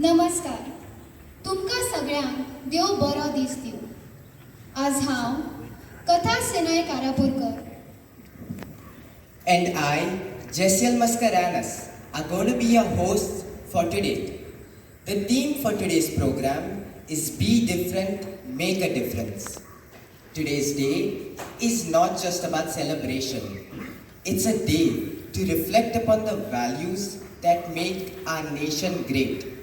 नमस्कार. तुमकां सगळ्यांक देव बरो दीस दिवं. आज हांव कथा सिनाय Karapurkar. And I, Jessiel Mascarenas, are going to be your host for today. The theme for today's program is Be Different, Make a Difference. Today's day is not just about celebration. It's a day to reflect upon the values that make our nation great.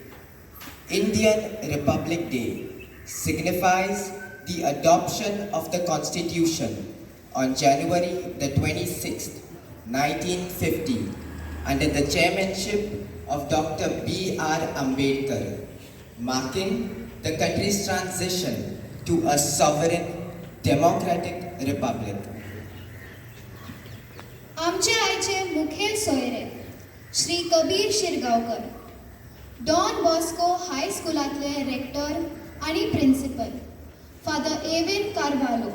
Indian Republic Day signifies the adoption of the Constitution on January the 26th, 1950, under the chairmanship of Dr. B.R. Ambedkar, marking the country's transition to a sovereign, democratic republic. आमचे आयचे मुखेल सोयरे Shri Kabir Shirgaonkar, Don Bosco high स्कूलांतले rector आनी principal, father Evin Carvalho,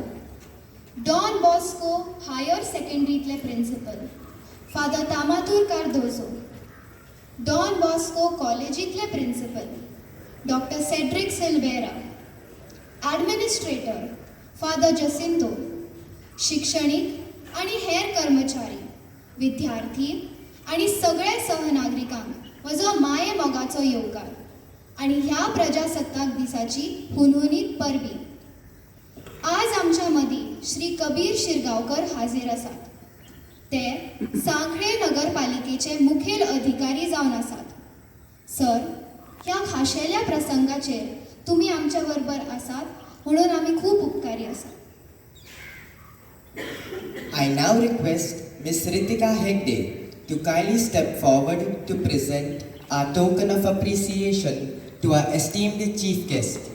Don Bosco higher सेकंडरीतले principal, father तामातूर Cardozo, Don Bosco कॉलेजीतले principal, doctor Cedric Silveira, administrator father Jacinto, शिक्षणीक आनी हेर कर्मचारी, विद्यार्थी आनी सगळे सहनागरिकांक म्हजो माये मोगाचो येवकार आनी ह्या प्रजासत्ताक दिसाची हुनहुनीत परबी. आज आमच्या मदीं श्री कबीर शिरगांवकर हाजीर आसात. ते सांखळे नगरपालिकेचे मुखेल अधिकारी जावन आसात. सर, ह्या खाशेल्या प्रसंगाचेर तुमी आमच्या बरोबर आसात म्हणून आमी खूब उपकारी आसात. I now request Ms. Ritika Hegde to kindly step forward to present our token of appreciation to our esteemed chief guest,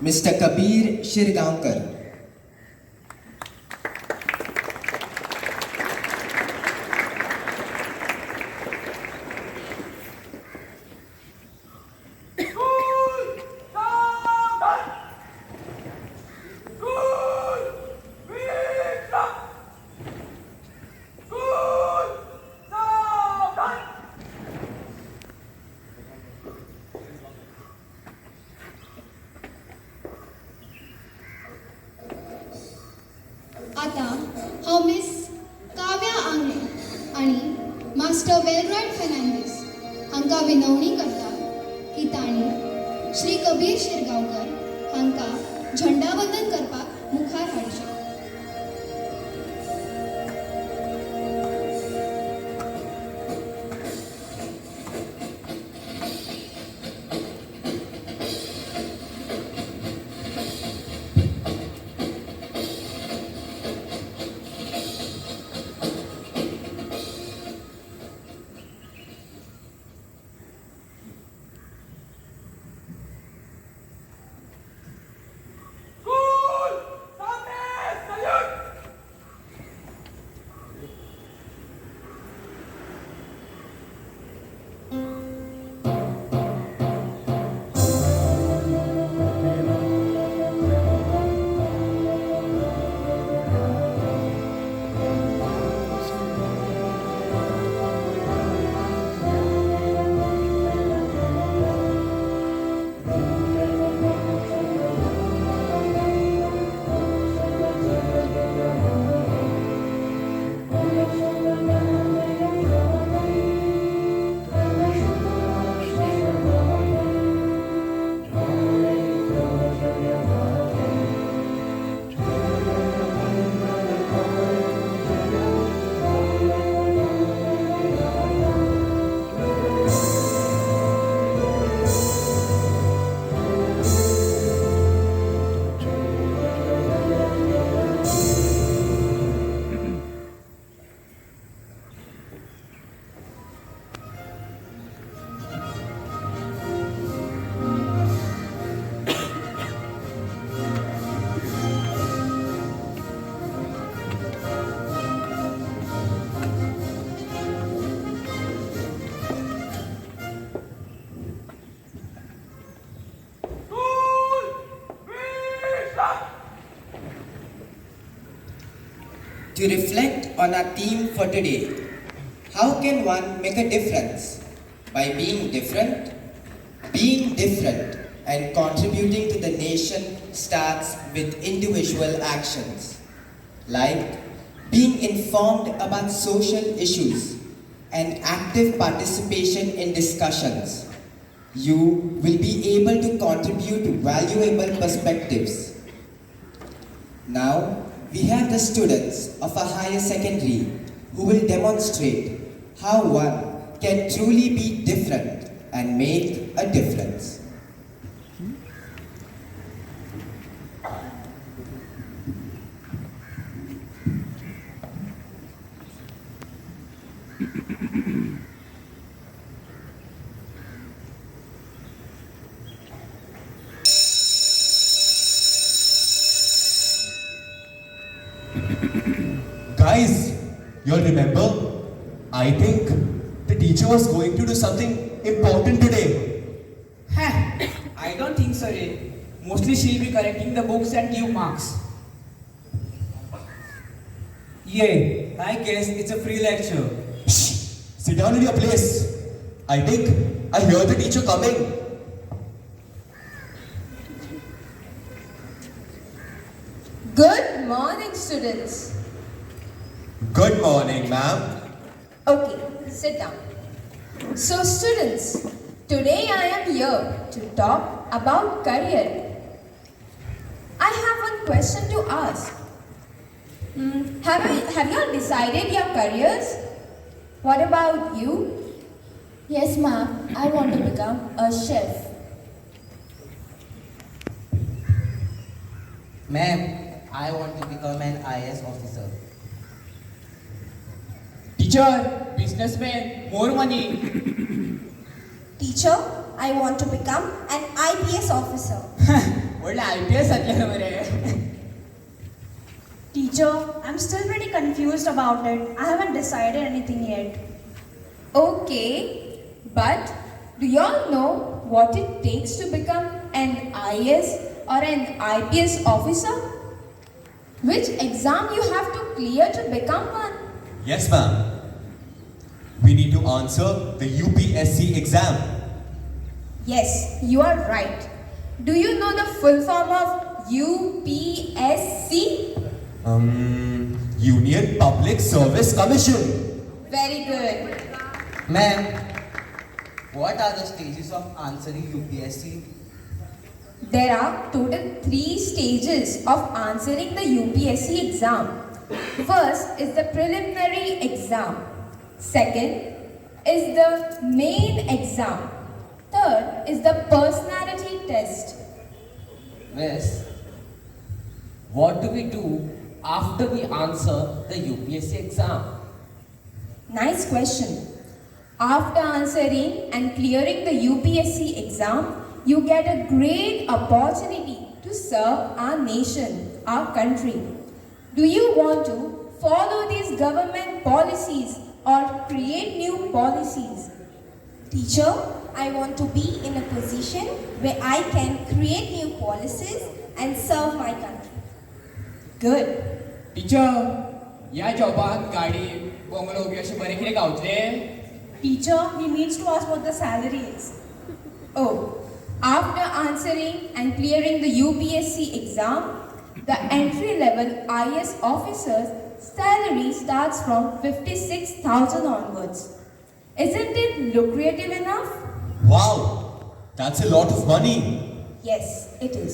Mr. Kabir Shirgaonkar. आता हांव मिस काव्या आंगणे आनी मास्टर वेलरायड फेर्नांडीस हांकां विनवणी करता की तांणी श्री कबीर शिरगांवकर हांकां झंडावंदन करपाक मुखार हाडचें. To reflect on our theme for today, how can one make a difference? By being different? Being different and contributing to the nation starts with individual actions, like being informed about social issues and active participation in discussions. You will be able to contribute valuable perspectives. Now, we have the students of a higher secondary who will demonstrate how one can truly be different and make a difference. Guys, you all remember? I think the teacher was going to do something important today. I don't think so, Ray. Mostly she'll be correcting the books and give marks. Yay, I guess it's a free lecture. Shh! Sit down in your place. I think I hear the teacher coming. Good morning, students. Good morning, ma'am. Okay, sit down. So, students, today I am here to talk about career. I have one question to ask. Have you all decided your careers? What about you? Yes, ma'am. I want to become a chef. Ma'am, I want to become an IAS officer. Teacher, businessman, more money. Teacher, I want to become an IPS officer. ಒಳ್ಳೆ IPS ಅದ್ಲೇ ಮರೆ. Teacher, I'm still pretty confused about it. I haven't decided anything yet. Okay, but do you all know what it takes to become an IAS or an IPS officer? Which exam you have to clear to become one? Yes, ma'am. We need to answer the UPSC exam. Yes, you are right. Do you know the full form of UPSC? Union Public Service Commission. Very good. Ma'am, what are the stages of answering UPSC? There are total 3 stages of answering the UPSC exam. First is the preliminary exam. Second is the main exam. Third is the personality test. Miss, what do we do after we answer the UPSC exam? Nice question. After answering and clearing the UPSC exam, you get a great opportunity to serve our nation, our country. Do you want to follow these government policies or create new policies? Teacher, I want to be in a position where I can create new policies and serve my country. Good. Teacher, या जॉबात गाडी, bungalow B अशें बरें कितें गावतले? Teacher, he needs to ask what the salary is. Oh, after answering and clearing the UPSC exam, the entry-level IS officer's salary starts from 56,000 onwards. Isn't it lucrative enough? Wow, that's a lot of money. Yes, it is.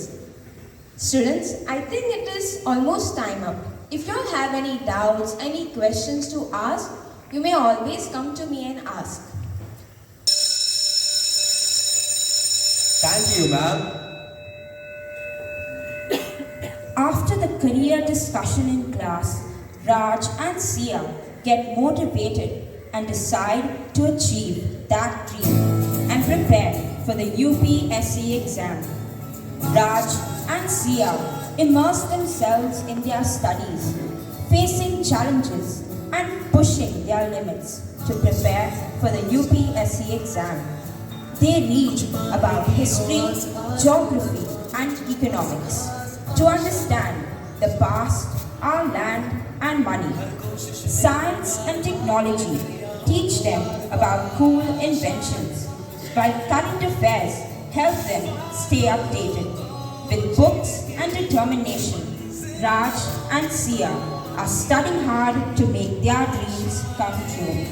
Students, I think it is almost time up. If you all have any doubts, any questions to ask, you may always come to me and ask. Thank you, ma'am. After the career discussion in class, Raj and Sia get motivated and decide to achieve that dream and prepare for the UPSC exam. Raj and Sia immerse themselves in their studies, facing challenges and pushing their limits to prepare for the UPSC exam. They read about history, geography and economics to understand the past, our land and money. Science and technology teach them about cool inventions, while current affairs help them stay updated. With books and determination, Raj and Sia are studying hard to make their dreams come true.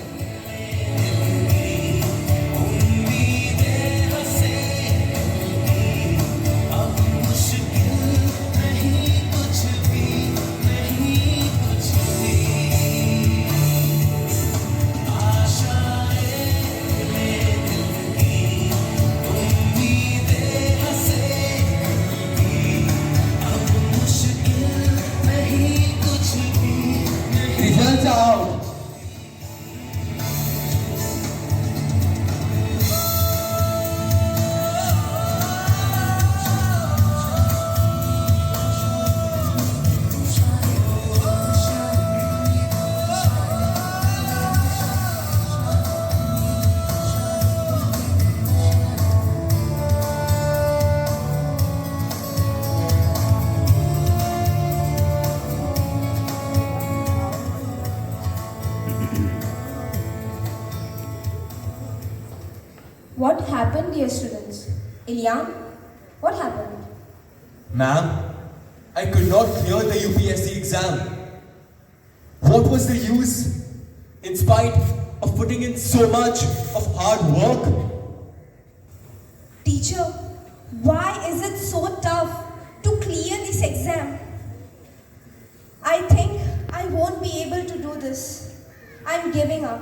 Results are out. What happened, dear students? Ilyan, what happened? Ma'am, I could not clear the UPSC exam. What was the use? In spite of putting in so much of hard work? Teacher, why is it so tough to clear this exam? I think I won't be able to do this. I'm giving up.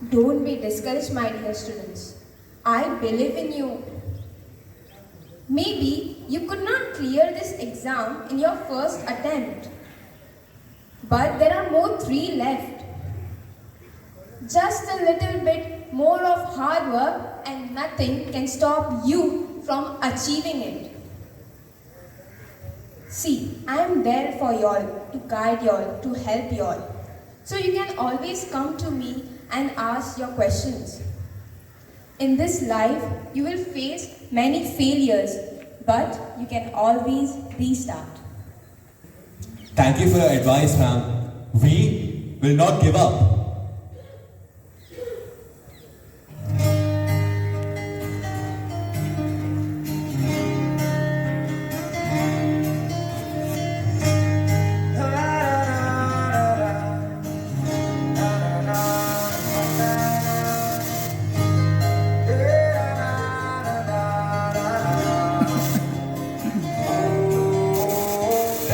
Don't be discouraged, my dear students. I believe in you. Maybe you could not clear this exam in your first attempt, but there are more 3 left. Just a little bit more of hard work and nothing can stop you from achieving it. See, I am there for y'all, to guide y'all, to help y'all. So you can always come to me and ask your questions. In this life, you will face many failures, but you can always restart. Thank you for your advice, ma'am. We will not give up.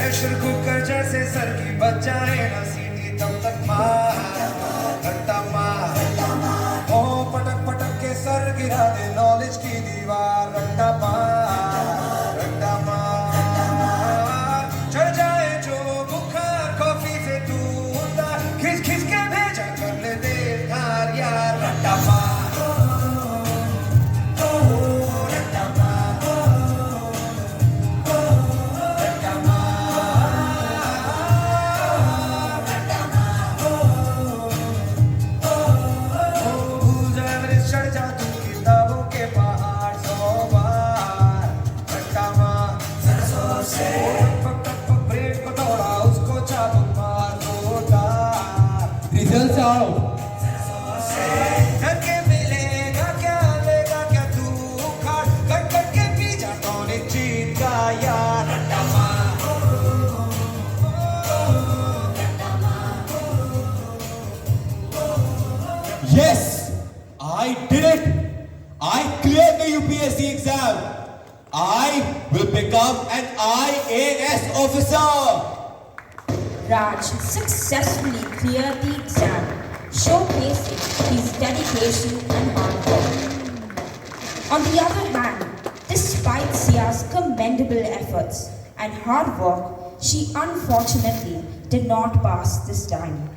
Pressure cooker जैसे sir की बच जाए ना सीटी तब तक मार रट्टा मार ओ पटक पटक के सर गिरा दे नॉलेज की दीवार रट्टा मार चढ़ जाए जो बुखार कॉफी से तू उतार खिंच खिंच के भेजा कर ले दे धार यार रट्टा मार Results are out. Yes, I did it. I cleared the UPSC exam. I will become an IAS officer. Raj successfully cleared the exam, showcasing his dedication and hard work. On the other hand, despite Sia's commendable efforts and hard work, she unfortunately did not pass this time.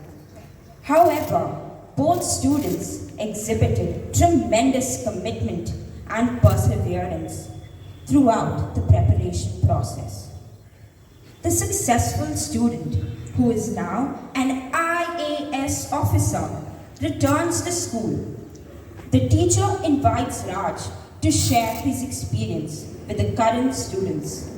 However, both students exhibited tremendous commitment and perseverance throughout the preparation process. The successful student, who is now an IAS officer, returns to school. The teacher invites Raj to share his experience with the current students.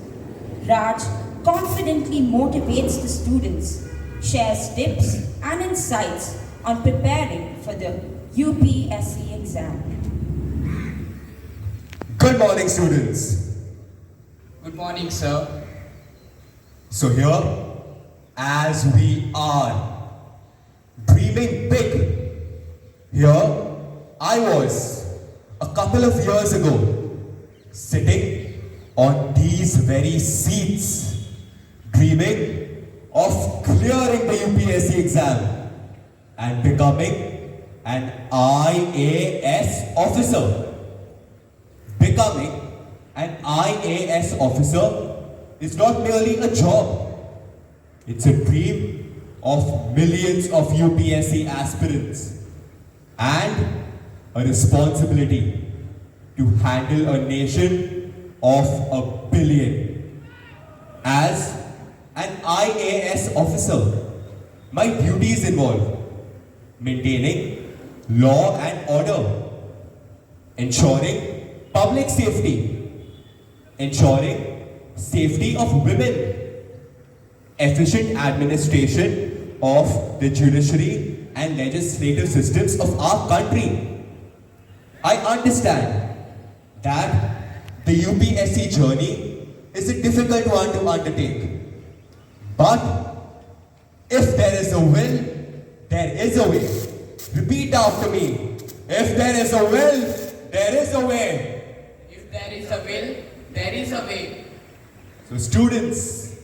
Raj confidently motivates the students, shares tips and insights on preparing for the UPSC exam. Good morning, students. Good morning, sir. So here, as we are dreaming big, here I was a couple of years ago sitting on these very seats, dreaming of clearing the UPSC exam and becoming an IAS officer. Becoming an IAS officer is not merely a job, it's a dream of millions of UPSC aspirants and a responsibility to handle a nation of 1 billion. As an IAS officer, my duties involve maintaining law and order, ensuring public safety, ensuring safety of women, efficient administration of the judiciary and legislative systems of our country. I understand that the UPSC journey is a difficult one to undertake. But if there is a will, there is a way. Repeat after me. If there is a will, there is a way. If there is a will, there is a way. So students,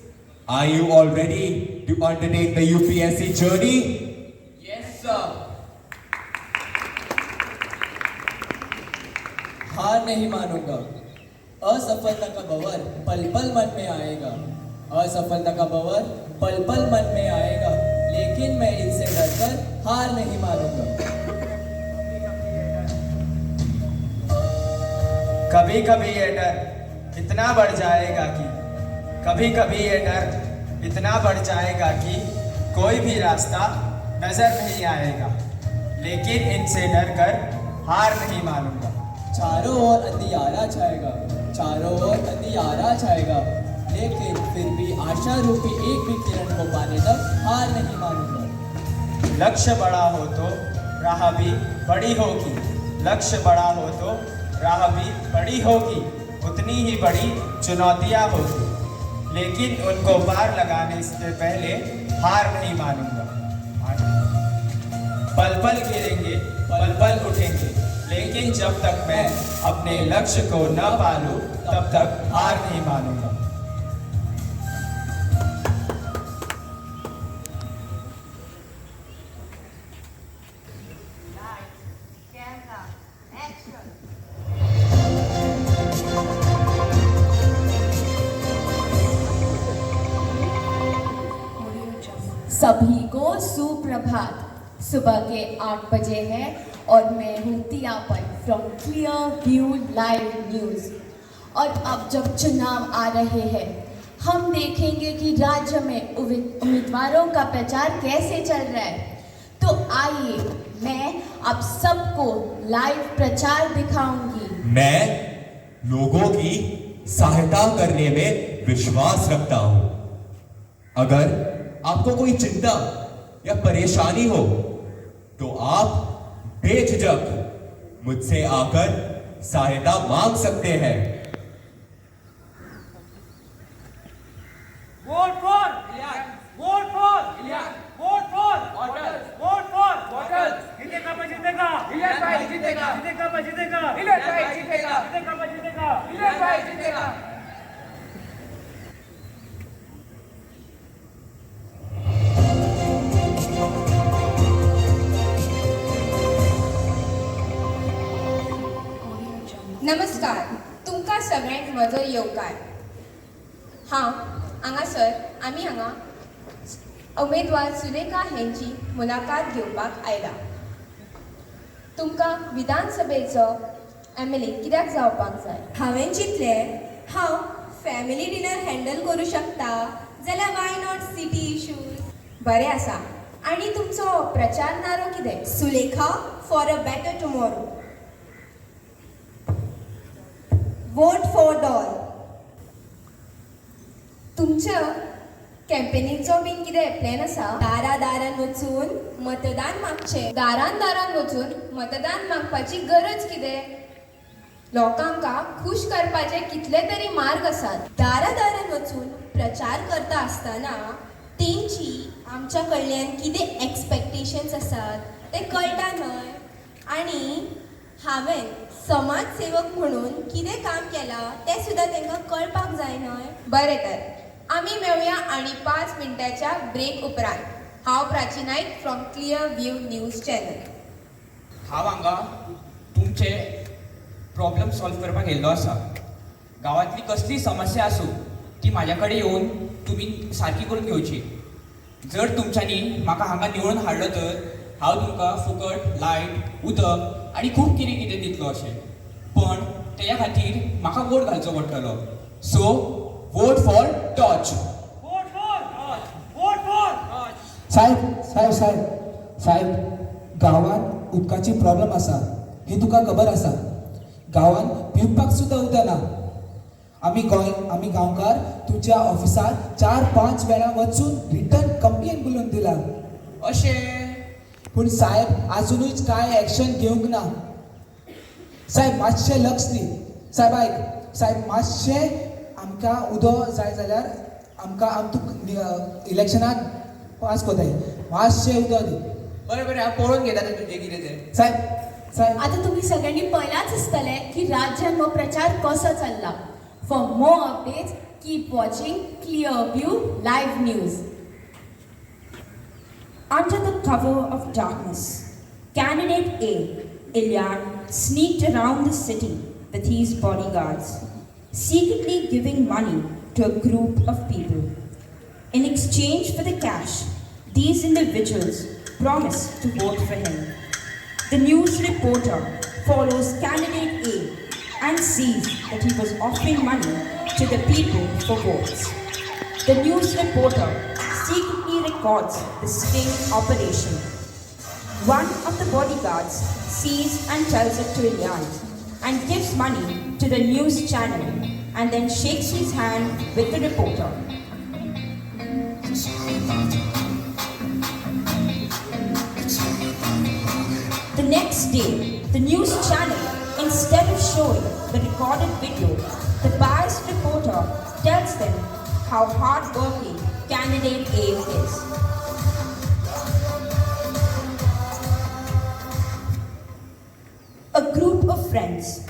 are you all ready to undertake the UPSC journey? Yes, sir. हार नहीं मानूंगा, असफलता का बवर पल पल मन में आएगा, असफलता का बवर पल पल मन में आएगा, लेकिन मैं इनसे डरकर हार नहीं मानूंगा। कभी कभी ये डर इतना बढ़ जाएगा कि कभी कभी ये डर इतना बढ़ जाएगा कि कोई भी रास्ता नजर नहीं आएगा, लेकिन इनसे डर कर हार नहीं मानूंगा। चारों ओर अंधियारा छाएगा, चारों ओर अंधियारा छाएगा, लेकिन फिर भी आशा रूपी एक भी किरण को पाने तक हार नहीं मानूंगा। लक्ष्य बड़ा हो तो राह भी बड़ी होगी, लक्ष्य बड़ा हो तो राह भी बड़ी होगी, उतनी ही बड़ी चुनौतियां होगी, लेकिन उनको पार लगाने से पहले हार नहीं मानूंगा। पल पल गिरेंगे, पल पल उठेंगे, लेकिन जब तक मैं अपने लक्ष्य को न पालूं, तब तक हार नहीं मानूंगा। सभी को सुप्रभात। सुबह के 8 बजे है और मैं हूँ तियापन from Clear View live news. और अब जब चुनाव आ रहे हैं, हम देखेंगे कि राज्य में उम्मीदवारों का प्रचार कैसे चल रहा है। तो आइए मैं आप सबको लाइव प्रचार दिखाऊंगी। मैं लोगों की सहायता करने में विश्वास रखता हूं। अगर आपको कोई चिंता या परेशानी हो तो आप बेझिझक मुझसे आकर सहायता मांग सकते हैं। Vote for vote for vote for vote for जीतेगा मैं जीतेगा इलेक्ट भाई जीतेगा जीतेगा मैं जीतेगा इलेक्ट भाई जीतेगा जीतेगा मैं जीतेगा इलेक्ट भाई जीतेगा। नमस्कार, तुमकां सगळ्यांक म्हजो येवकार। हांव हांगासर आमी हांगा उमेदवार सुलेखा हेंची मुलाकात घेवपाक आयला। तुमकां विधानसभेचो MLA कित्याक जावपाक जाय? हांवें चिंतलें हांव फॅमिली डिनर हँडल करूं शकता जाल्यार वाय नॉट सिटी इश्यूज। बरें आसा। आनी तुमचो प्रचार नारो कितें? Sulekha for a better tomorrow. Vote for all. तुमच्या कॅम्पेनीचो बीन कितें प्लॅन आसा? दारान वचून मतदान मागचें। दारान वचून मतदान मागपाची गरज कितें? लोकांका खुश करपाचे कितले तरी मार्ग आसात. दारादारान वचून प्रचार करता आसतना तेंची आमच्या कडल्यान कितें एक्सपेक्टेशन्स आसात ते कळटा न्हय. आनी हांवें समाज सेवक म्हणून कितें काम केलां तें सुद्दां तांकां कळपाक जाय न्हय. बरें तर आमी मेळुया आनी 5 मिनटाच्या ब्रेक उपरांत. हांव Prachi Naik from Clear View news channel. हांव हांगा तुमचे प्रॉब्लेम सॉल्व करपाक येयल्लो आसा. गांवांतली कसलीय समस्या आसूं ती म्हाज्या कडेन येवन तुमी सारकी करून घेवची. जर तुमच्यांनी म्हाका हांगा निवडून हाडलो तर हांव तुमकां फुकट लायट उदक आनी खूब कितें कितें दितलो अशें. पण तेच्या खातीर म्हाका वोट घालचो पडटलो. सो वोट फॉर टॉर्च. साहेब गांवांत उदकाची प्रॉब्लेम आसा ही तुका खबर आसा. गांवांत पिवपाक सुद्दां उदक ना. आमी गांवकार तुमच्या ऑफिसार 4-5 वेळा वचून रिटर्न कंप्लेंट बरोवन दिला. अशें पूण साहेब आजुनूच कांय एक्शन घेवंक ना. साहेब मातशें लक्ष दी. साहेब आयक साहेब मातशें आमकां उदक जाय जाल्यार आमकां इलेक्शनाक पास कोताय. मातशें उदक दी. बरें हांव पळोवन घेता तुजें कितें तें. साहेब आता तुम्ही सगळ्यांनी पहिलाच आसतले की राज्यात हो प्रचार कसो चालला. For more updates keep watching clear view live news. Under the cover of darkness, candidate A, Ilyan, sneaked around the city with his bodyguards, secretly giving money to a group of people. In exchange for the cash, these individuals promised to vote for him. The news reporter follows candidate A and sees that he was offering money to the people for votes. The news reporter secretly records the sting operation. One of the bodyguards sees and tells it to Ilyan and gives money to the news channel and then shakes his hand with the reporter. The next day, the news channel, instead of showing the recorded video, the biased reporter tells them how hard-working candidate A is. A group of friends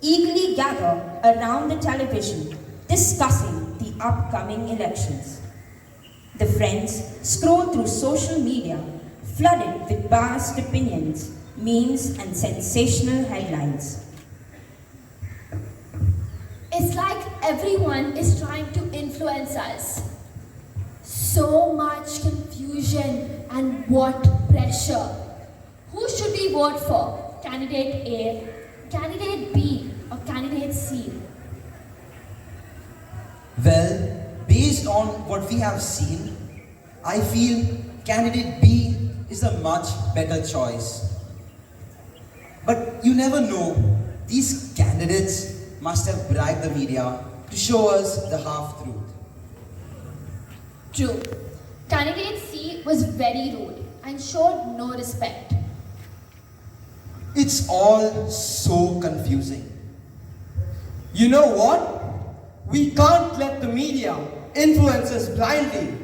eagerly gather around the television discussing the upcoming elections. The friends scroll through social media flooded with biased opinions, memes and sensational headlines. It's like everyone is trying to influence us. So much confusion and what pressure. Who should we vote for? Candidate A, candidate B, or candidate C? Well, based on what we have seen, I feel candidate B is a much better choice. But you never know, these candidates must have bribed the media to show us the half-truth. True. Candidate C was very rude and showed no respect. It's all so confusing. You know what? We can't let the media influence us blindly.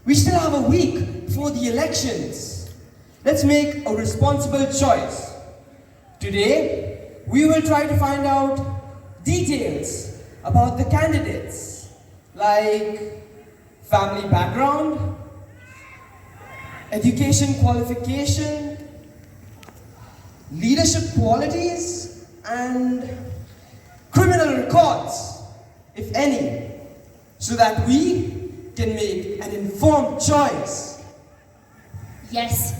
We still have a week before the elections. Let's make a responsible choice. Today, we will try to find out details about the candidates, like family background, education qualification, leadership qualities, and criminal records, if any, so that we can make an informed choice. Yes,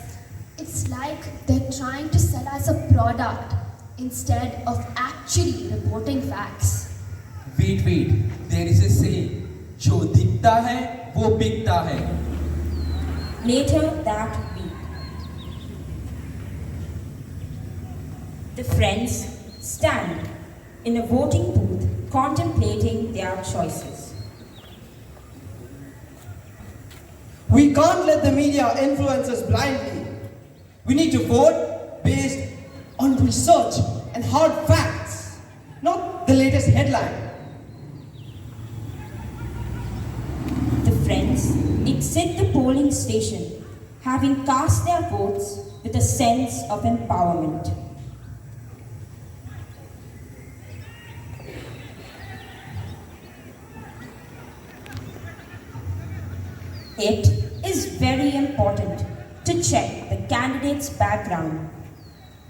it's like they're trying to sell us a product instead of actually reporting facts. Wait, there is a saying, जो दिखता है वो बिकता है. Later that week, the friends stand in a voting booth contemplating their choices. We can't let the media influence us blindly. We need to vote based on research and hard facts. not the latest headline. The friends exit the polling station, having cast their votes with a sense of empowerment. It is very important to check the candidate's background,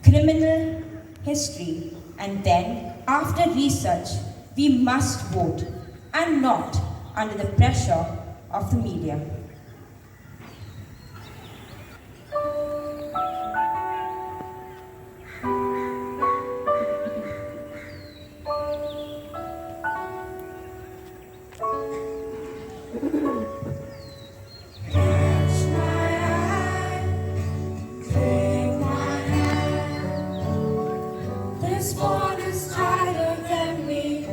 criminal history, and then, after research, we must vote and not under the pressure of the media. This one is tighter than we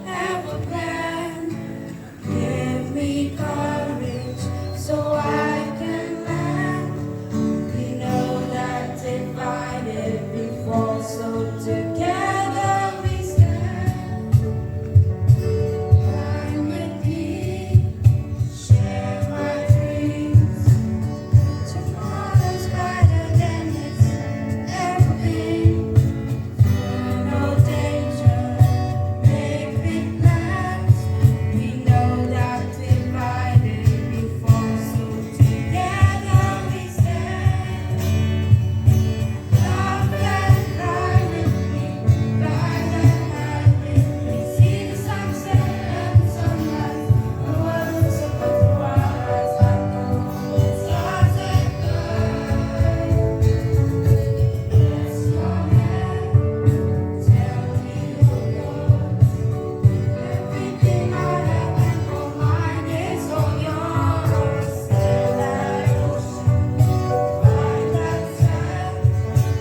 ever planned. Give me courage so I can land. We know that divided we fall, so together we stand. Climb with me, share my dreams. Tomorrow's brighter than it's ever been. No danger, make big plans. We know that divided we fall, so together we stand. Love and cry with me, ride and hide with me. See the sunset and sunrise. The world looks up through our eyes like the moon, stars at night. Rest your head. Tell me your thoughts. Everything I have and for mine is all yours. Sail that ocean, find that sand.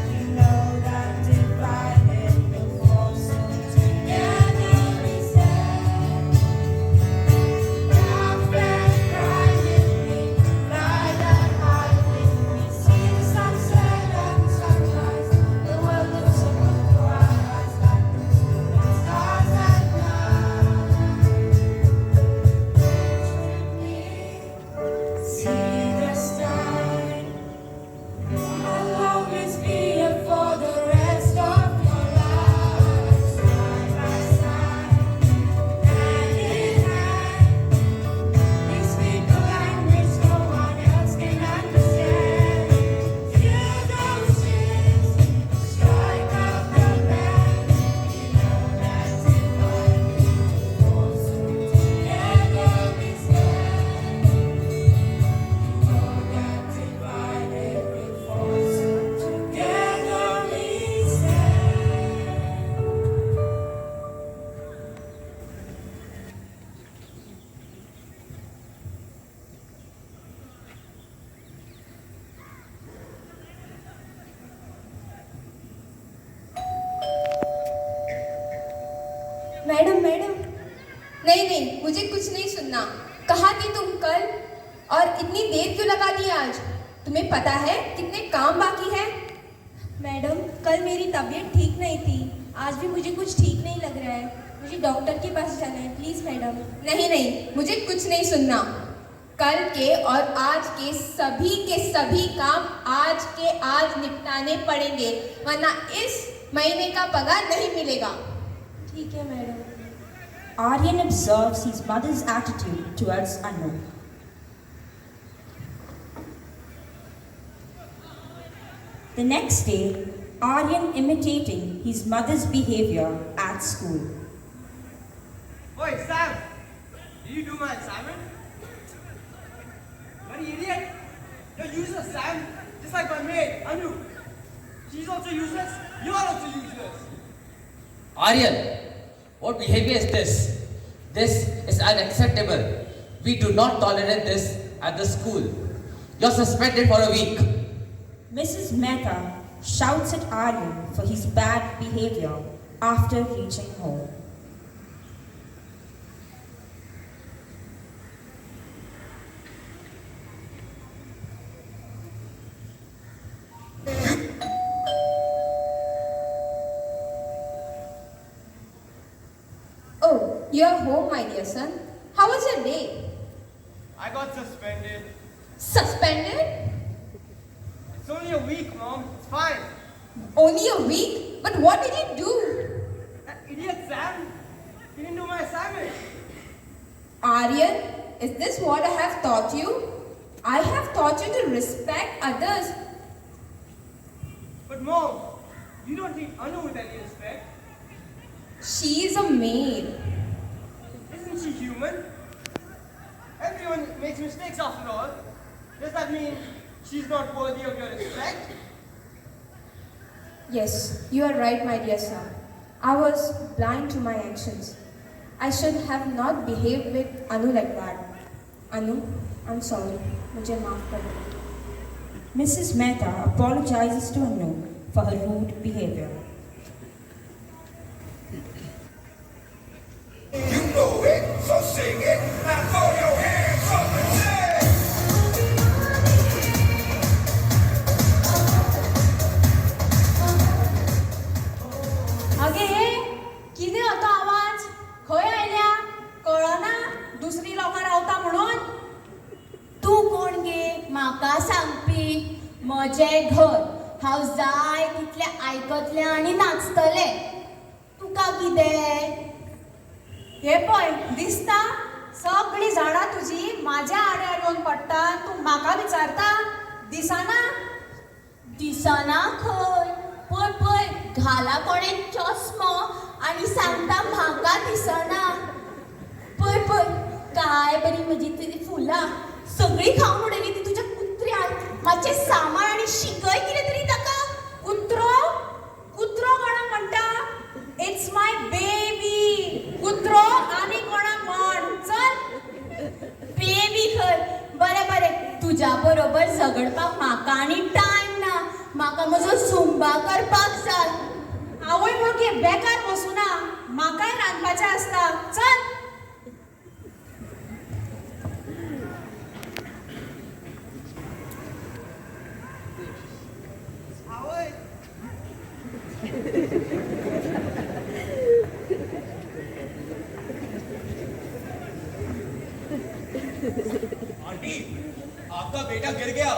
We know that divided we fall, so together we stand. Laugh and cry with me, ride and hide with me. See the sunset and sunrise. The world looks up through our eyes like the moon and stars at night. Dance with me, see the sky. I'll always be here for the rest of your life. Side by side, hand in hand. We speak a language no one else can understand. Hear those cheers, strike up the band. We know that divided we fall, so together we stand. We know that divided we fall, so together we madam madam नहीं नहीं, मुझे कुछ नहीं सुनना। कहाँ थी तुम कल और इतनी देर क्यों लगा दी आज? तुम्हें पता है कितने काम बाकी हैं? मैडम कल मेरी तबीयत ठीक नहीं थी, आज भी मुझे कुछ ठीक नहीं लग रहा है। मुझे डॉक्टर के पास जाना है, प्लीज मैडम। नहीं नहीं, मुझे कुछ नहीं सुनना। कल के और आज के सभी काम आज के आज निपटाने पड़ेंगे, वरना इस महीने का पगार नहीं मिलेगा। ठीक है madam. Aryan observes his mother's attitude towards Anu. The next day, Aryan imitating his mother's behavior at school. Oi, Sam! Did you do my assignment? Bloody idiot! You're useless, Sam! Just like my maid, Anu. She's also useless, you're also useless. Aryan, what behavior is this? This is unacceptable. We do not tolerate this at the school. You're suspended for a week. Mrs. Mehta shouts at Aryan for his bad behavior after reaching home. you're home, my dear son. How was your day? I got suspended. Suspended? It's only a week, Mom. It's fine. Only a week? But what did you do? That idiot Sam, he didn't do my assignment. Aryan, is this what I have taught you? I have taught you to respect others. But Mom, you don't treat Anu with any respect. She is a maid. Isn't she human? Everyone makes mistakes after all. Does that mean she's not worthy of your respect? Yes, you are right, my dear son. I was blind to my actions. I should have not behaved with Anu like that. Anu, I'm sorry. मुझे माफ कर दो. Mrs. Mehta apologizes to Anu for her rude behavior. You know it, so sing it. Now throw your hands up and say. अगे कितें होतो आवाज खंय आयल्या कळना दुसरी लोकां रावता म्हणून तूं कोण गे म्हाका सांगपी म्हजें घर हांव जाय तितलें आयकतलें आनी नाचतलें तुका कितें हे पळय दिसता सगळीं झाडां तुजी म्हाज्या आड्यार येवन पडटा तूं म्हाका विचारता दिसना दिसना खंय पळय पळय घाला कोणें चश्मो आनी सांगता म्हाका दिसना पळय पळय काय बरी म्हजी ती फुलां सगळीं खावन उडयली ती तुज्या कुत्र्यान मातशें सांबाळ आनी शिकय कितें तरी ताका कुत्रो कुत्रो कोणाक म्हणटा इट्स माय बेबी कुत्रो आनी कोणाक म्हण चल बेबी खंय बरें बरें तुज्या बरोबर झगडपाक म्हाका आनी टायम ना म्हाका म्हजो सुंबा करपाक जाय आवय मोगे बेकार बसूना म्हाकाय रांदपाचें आसता चल आंटी आपका बेटा गिर गया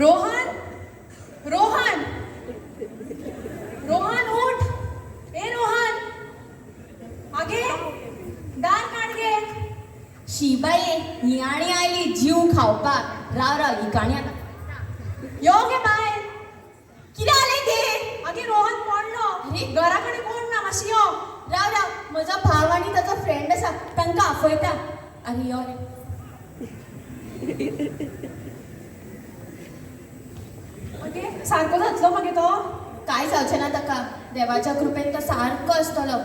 रोहन रोहन रोहन उठ ए रोहन आगे दार काढ गे शिबाये नियाणी आयली जीव खावपाक राव राव ही काणी यो गे बाय कितें जालें गे आगे रोहन पडलो अरे घरा कडेन कोण ना मातशी यो राव राव म्हजो भाव आनी ताचो फ्रेंड आसा तांकां आफयता अरे यो रे ओके सारको जातलो मागे तो काय जावचें ना ताका देवाच्या कृपेन तो सारको आसतलो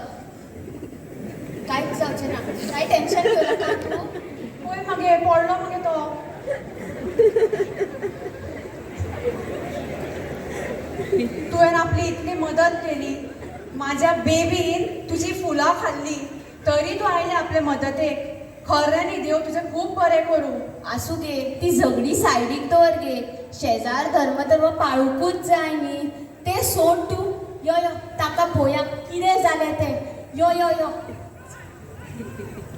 कांयच जावचें ना कांय टेन्शन घेवं नाका तूं पळय मागे पडलो मागे तो तुवें आपली इतली मदत केली माझ्या बेबीन तुजी फुलां खाल्ली तरी तूं आयलें आपले मदतेक खरें न्ही देव तुजें खूब बरें करूं आसूं गे ती झगडी सायडीक दवर गे शेजार धर्म पाळूंकूच जाय न्ही तें सोड तूं यो यो ताका पळोवया कितें जालें तें यो यो यो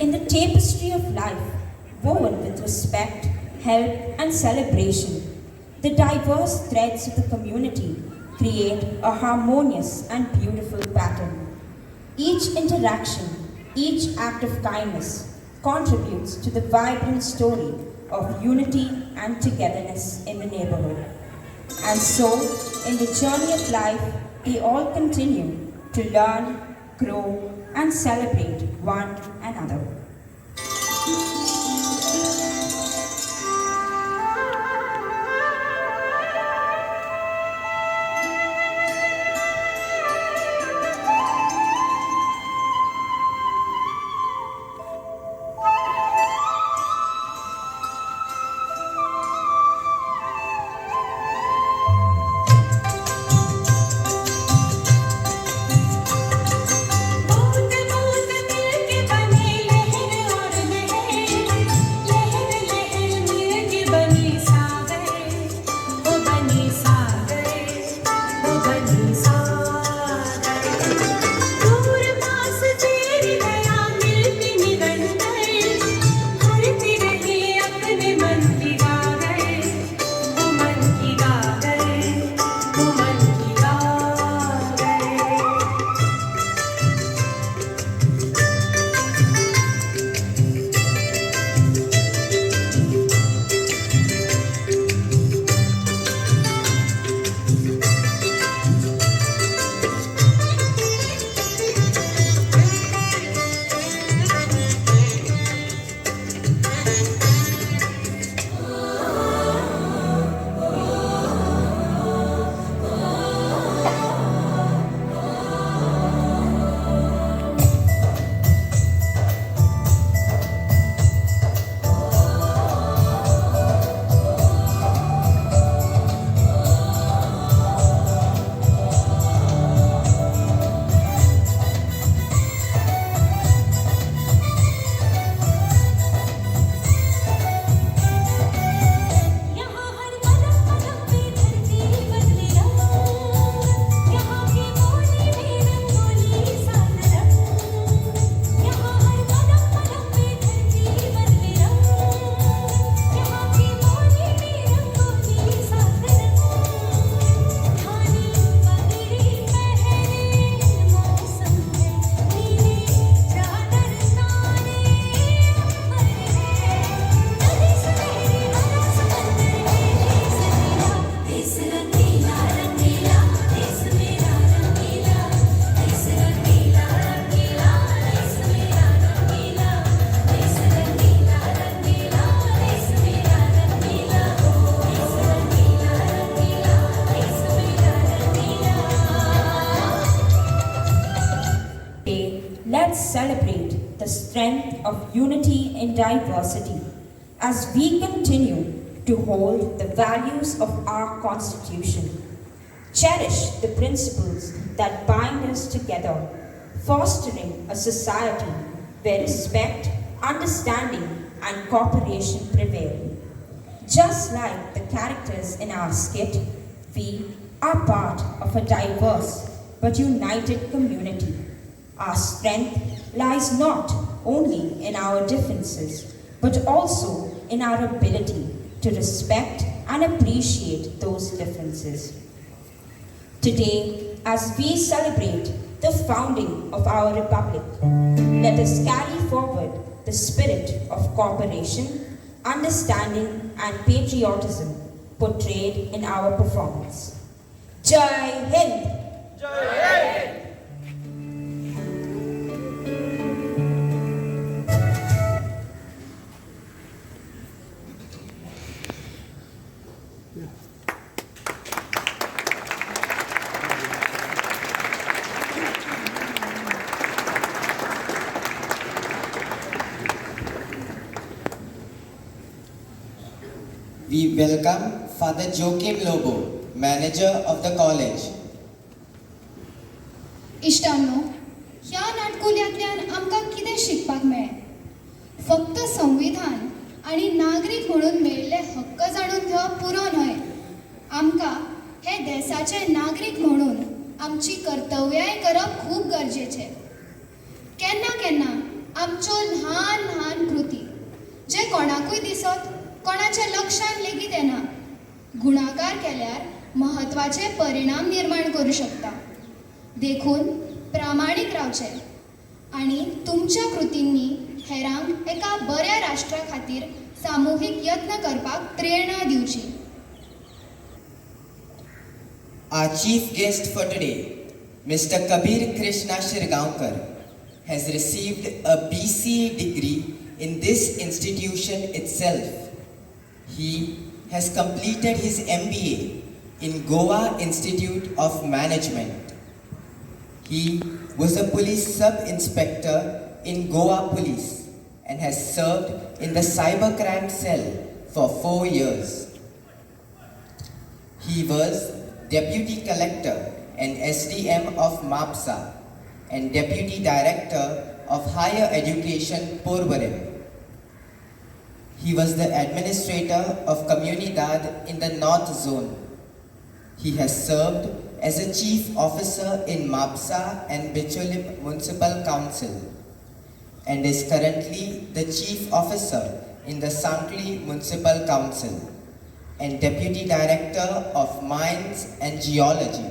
In the tapestry of life, woven with respect, help, and celebration, the diverse threads of the community create a harmonious and beautiful pattern. Each interaction, each act of kindness contributes to the vibrant story of unity and togetherness in the neighborhood. And so, in the journey of life, we all continue to learn, grow, and celebrate one another. बूंद बूंद दिल के बने लहर और लहर Day, let's celebrate the strength of unity in diversity as we continue to hold the values of our Constitution. Cherish the principles that bind us together, fostering a society where respect, understanding, and cooperation prevail. Just like the characters in our skit, we are part of a diverse but united community. Our strength lies not only in our differences, but also in our ability to respect and appreciate those differences. Today, as we celebrate the founding of our republic, let us carry forward the spirit of cooperation, understanding, and patriotism portrayed in our performance. Jai Hind! Jai Hind! We welcome Father Joachim Lobo, manager of the college. इश्टांनो, ह्या नाटकुल्यांतल्यान आमकां कितें शिकपाक मेळ्ळें? फक्त संविधान आनी नागरीक म्हणून मेळिल्ले हक्क जाणून घेवप पुरो न्हय. आमकां हे देशाचे नागरीक म्हणून आमची कर्तव्याय करप खूब गरजेचें. केन्ना केन्ना आमच्यो ल्हान ल्हान कृती जे कोणाकूय दिसत कोणाच्या लक्षांत लेगीत येना, गुणाकार केल्यार महत्वाचे परिणाम निर्माण करूं शकता. देखून प्रामाणीक रावचे आनी तुमच्या कृतींनी हेरांक एका बऱ्या राष्ट्रा खातीर सामुहीक यत्न करपाक प्रेरणा दिवची. Our chief guest for today, Mr. Kabir Krishna Shirgaonkar, has received a BCA degree in this institution itself. He has completed his MBA in Goa Institute of Management. He was a police sub-inspector in Goa Police and has served in the cybercrime cell for 4 years. He was Deputy Collector and SDM of MAPSA and Deputy Director of Higher Education Porvorim. He was the Administrator of Comunidad in the North Zone. He has served as a Chief Officer in MAPSA and Bicholim Municipal Council and is currently the Chief Officer in the Sankli Municipal Council and Deputy Director of Mines and Geology.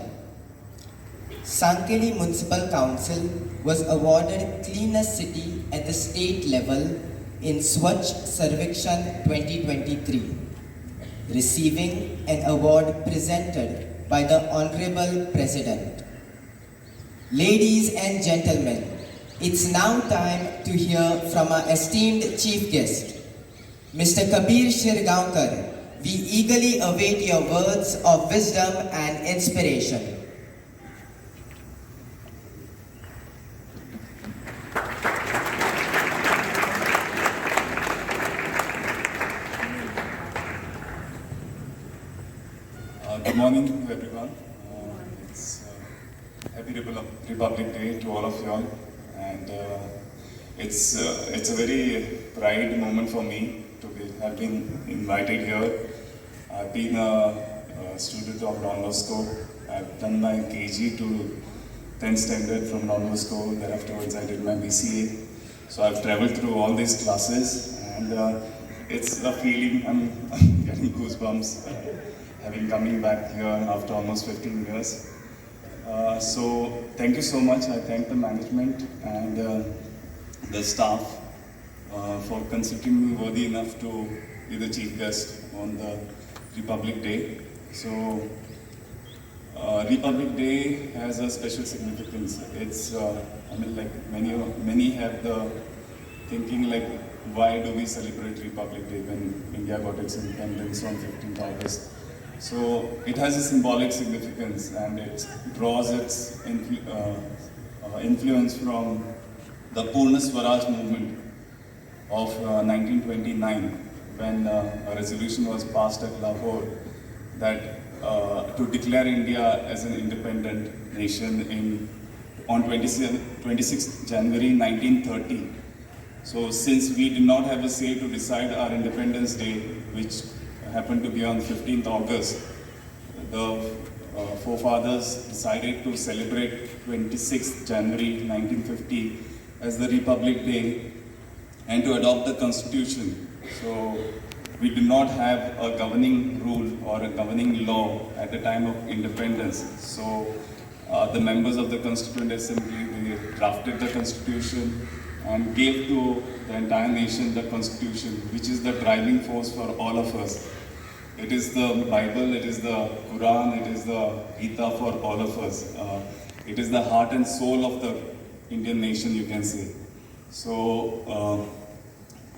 Sankli Municipal Council was awarded Cleanest City at the state level in Swachh Sarvekshan 2023, receiving an award presented by the Honorable President. Ladies and gentlemen, it's now time to hear from our esteemed chief guest, Mr. Kabir Shirgaonkar. We eagerly await your words of wisdom and inspiration. Good morning to everyone. It's Happy Republic Day to all of you all, and it's a very pride moment for me to have been invited here. I've been a student of Don Bosco. I've done my KG to 10th standard from Don Bosco. Then afterwards I did my BCA. So I've traveled through all these classes, and it's a feeling. I'm getting goosebumps having coming back here after almost 15 years. So thank you so much. I thank the management and the staff for considering me worthy enough to be the chief guest on the Republic Day. So Republic Day has a special significance. It's I mean, like many have the thinking like, why do we celebrate Republic Day when India got its independence on 15th August? So it has a symbolic significance, and it draws its influence from the Purna Swaraj movement of 1929, when a resolution was passed at Lahore that to declare India as an independent nation on 26th January 1930. So since we did not have a say to decide our Independence Day, which happened to be on 15th August, the forefathers decided to celebrate 26th January 1950 as the Republic Day and to adopt the Constitution. So we do not have a governing rule or a governing law at the time of independence. So the members of the Constituent Assembly, they drafted the Constitution and gave to the entire nation the Constitution, which is the driving force for all of us. It is the Bible, it is the Quran, it is the Gita for all of us. It is the heart and soul of the Indian nation, you can say. So,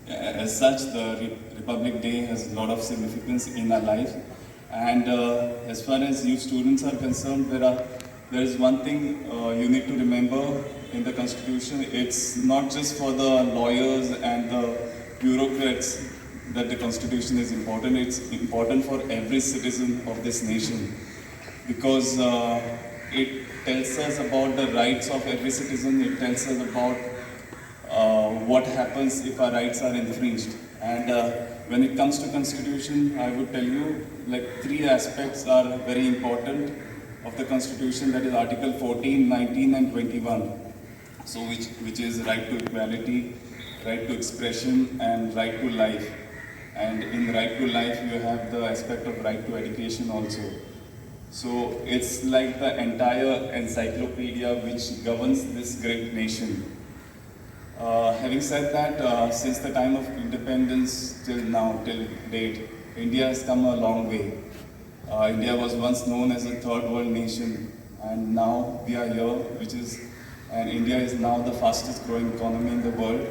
as such, the Republic Day has a lot of significance in our life. And as far as you students are concerned, there is one thing you need to remember in the Constitution. It's not just for the lawyers and the bureaucrats that the Constitution is important. It's important for every citizen of this nation, because it tells us about the rights of every citizen. It tells us about what happens if our rights are infringed. And when it comes to Constitution, I would tell you, like, three aspects are very important of the Constitution, that is Article 14, 19 and 21. So which is right to equality, right to expression and right to life. And in right to life, you have the aspect of right to education also. So it's like the entire encyclopedia which governs this great nation. Having said that, since the time of independence till now, till date, India has come a long way. India was once known as a third world nation, and now we are here, and India is now the fastest growing economy in the world.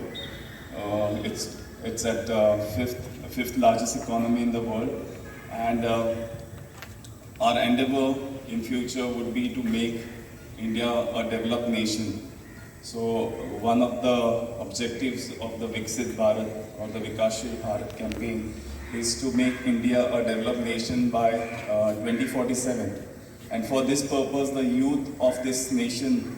It's at fifth largest economy in the world, and our endeavor in future would be to make India a developed nation. So one of the objectives of the Viksit Bharat or the Vikashil Bharat campaign is to make India a developed nation by 2047. And for this purpose, the youth of this nation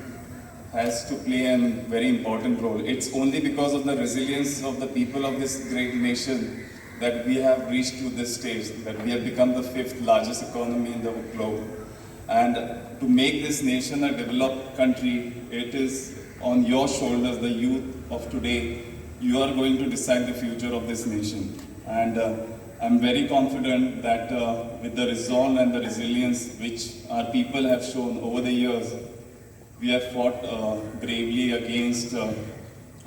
has to play a very important role. It's only because of the resilience of the people of this great nation that we have reached to this stage, that we have become the fifth largest economy in the globe. And to make this nation a developed country, it is on your shoulders, the youth of today. You are going to decide the future of this nation. And I'm very confident that with the resolve and the resilience which our people have shown over the years, we have fought bravely against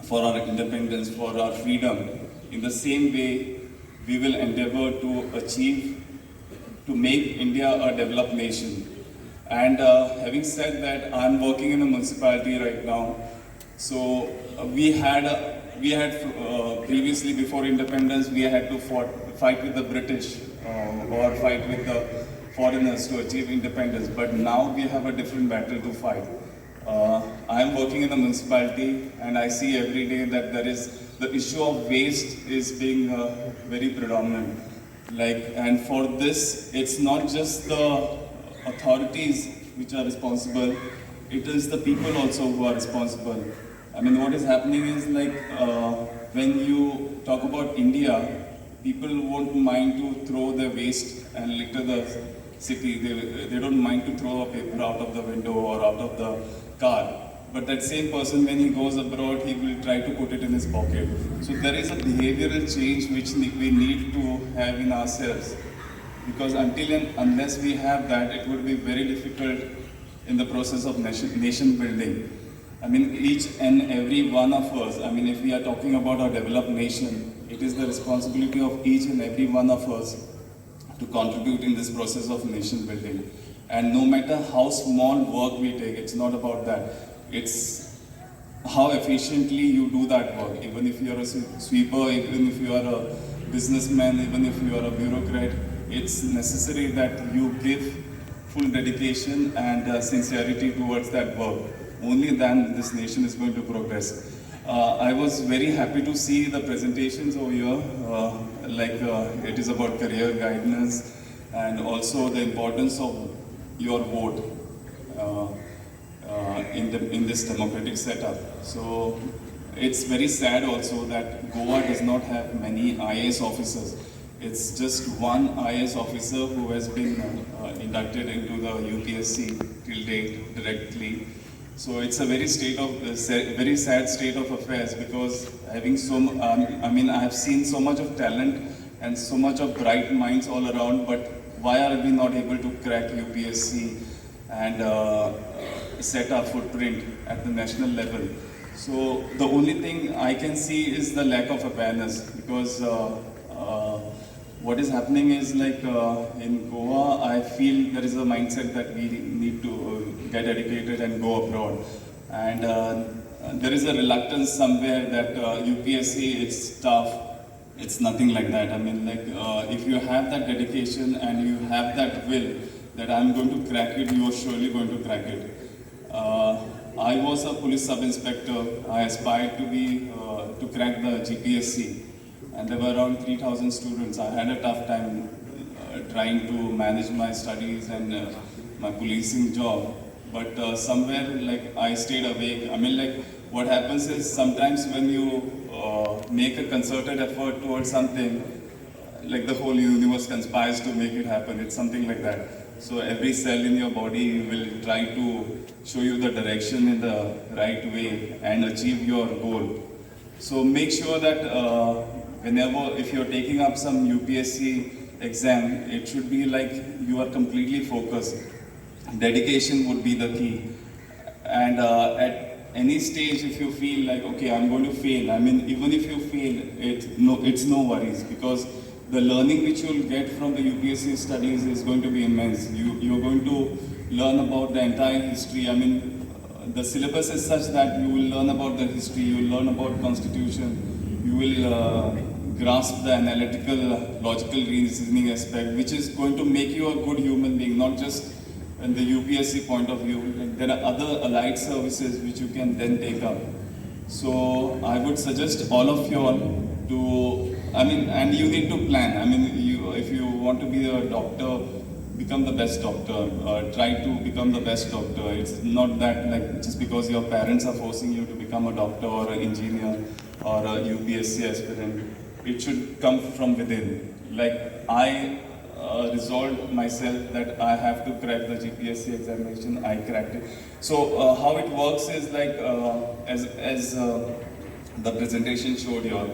for our independence, for our freedom. In the same way, we will endeavor to make India a developed nation. And having said that, I'm working in a municipality right now. So we had previously, before independence, we had to fight with the British or fight with the foreigners to achieve independence. But now we have a different battle to fight. I am working in a municipality, and I see every day that the issue of waste is being very predominant. And for this, it's not just the authorities which are responsible, it is the people also who are responsible. I mean, what is happening is when you talk about India, people won't mind to throw their waste and litter the city. They don't mind to throw a paper out of the window or out of the car. But that same person, when he goes abroad, he will try to put it in his pocket. So there is a behavioral change which we need to have in ourselves. Because until and unless we have that, it would be very difficult in the process of nation building. I mean, each and every one of us, I mean, if we are talking about our developed nation, it is the responsibility of each and every one of us to contribute in this process of nation building. And no matter how small work we take, it's not about that. It's how efficiently you do that work. Even if you are a sweeper, even if you are a businessman, even if you are a bureaucrat, it's necessary that you give full dedication and sincerity towards that work. only then this nation is going to progress. I was very happy to see the presentations over here, it is about career guidance and also the importance of your vote in this democratic setup. So it's very sad also that Goa does not have many IAS officers. It's just one IAS officer who has been inducted into the UPSC till date directly. So it's a very very sad state of affairs, because having I have seen so much of talent and so much of bright minds all around, but why are we not able to crack UPSC and set our footprint at the national level? So the only thing I can see is the lack of awareness, because what is happening is in Goa, I feel there is a mindset that we need to get educated and go abroad. And there is a reluctance somewhere that UPSC, it's tough. It's nothing like that. If you have that dedication and you have that will that I'm going to crack it, you are surely going to crack it. I was a police sub-inspector. I aspired to crack the GPSC. And there were around 3,000 students. I had a tough time trying to manage my studies and my policing job. But somewhere I stayed awake. What happens is sometimes when you make a concerted effort towards something, the whole universe conspires to make it happen. It's something like that. So every cell in your body will try to show you the direction in the right way and achieve your goal. So make sure that if you're taking up some UPSC exam, it should be you are completely focused. Dedication would be the key. And at any stage, if you feel okay, I'm going to fail, even if you fail, it's no worries, because the learning which you'll get from the UPSC studies is going to be immense. You're going to learn about the entire history. The syllabus is such that you will learn about the history, you will learn about constitution, you will grasp the analytical, logical reasoning aspect, which is going to make you a good human being, not just in the UPSC point of view. There are other allied services which you can then take up. So I would suggest all of you all to, and you need to plan. If you want to be a doctor, become the best doctor. Try to become the best doctor. It's not that just because your parents are forcing you to become a doctor or an engineer or a UPSC aspirant. It should come from within. I resolved myself that I have to crack the GPSC examination. I cracked it. So how it works is as the presentation showed here.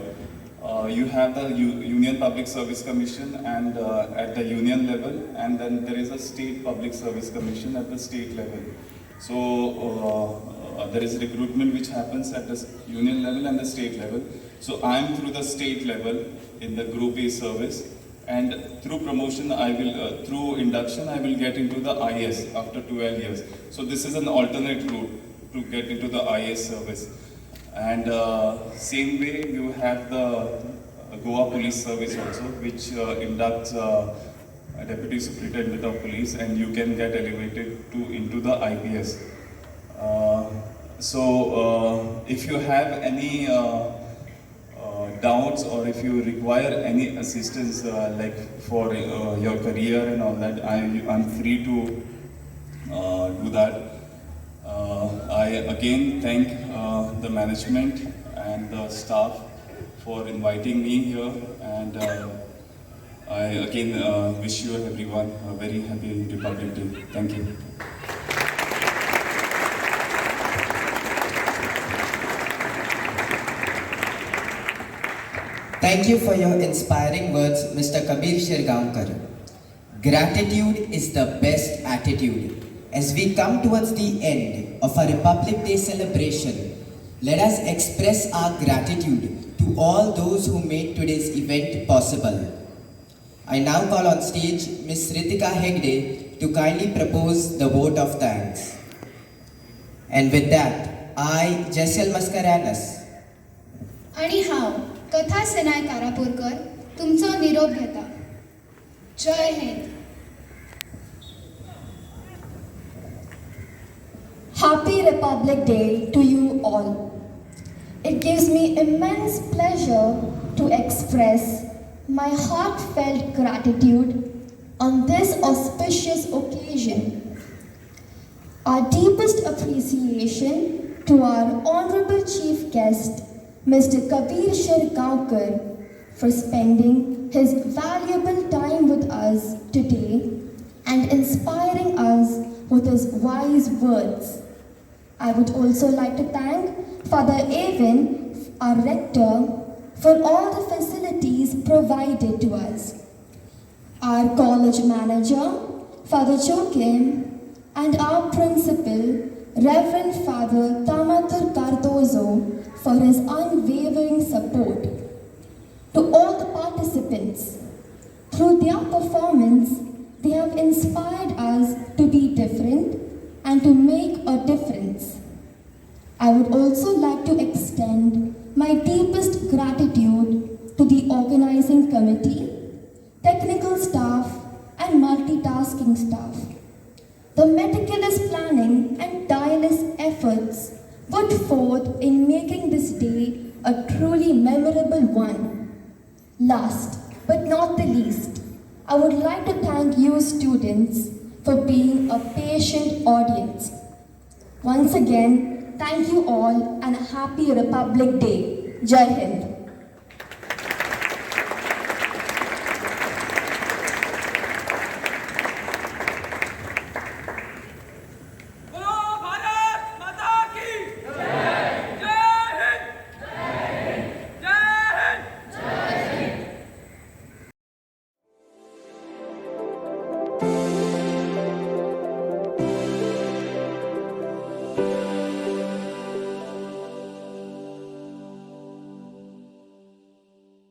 You have the Union Public Service Commission and at the union level, and then there is a State Public Service Commission at the state level. So there is recruitment which happens at the union level and the state level. So I am through the state level in the Group A service, and through promotion through induction I will get into the IS after 12 years. So this is an alternate route to get into the IS service. And same way you have the Goa Police Service also, which inducts a Deputy Superintendent of Police, and you can get elevated into the IPS. If you have any doubts, or if you require any assistance for your career and all that, I'm free to do that. I again thank the management and the staff for inviting me here, and I again wish you everyone a very happy Republic Day. Thank you. Thank you for your inspiring words, Mr. Kabir Shirgaonkar. Gratitude is the best attitude. As we come towards the end of our Republic Day celebration, let us express our gratitude to all those who made today's event possible. I now call on stage Ms. Ritika Hegde to kindly propose the vote of thanks. And with that, I, Jessel Mascarenhas, आणि हांव कथा सेनाय कारापूरकर तुमचो निरोप घेता. जय Hind. Happy Republic Day to you all. It gives me immense pleasure to express my heartfelt gratitude on this auspicious occasion. Our deepest appreciation to our Honorable Chief Guest, Mr. Kabir Gaonkar, for spending his valuable time with us today and inspiring us with his wise words. I would also like to thank Father Evan, our rector, for all the facilities provided to us. Our college manager, Father Joachim, and our principal, Reverend Father Tamatur Cardozo, for his unwavering support. To all the participants, through their performance, they have inspired us to be different and to make a difference. I would also like to extend my deepest gratitude to the organizing committee, technical staff, and multitasking staff. The meticulous planning and tireless efforts put forth in making this day a truly memorable one. Last but not the least, I would like to thank you students for being a patient audience. Once again, thank you all and a happy Republic Day. Jai Hind.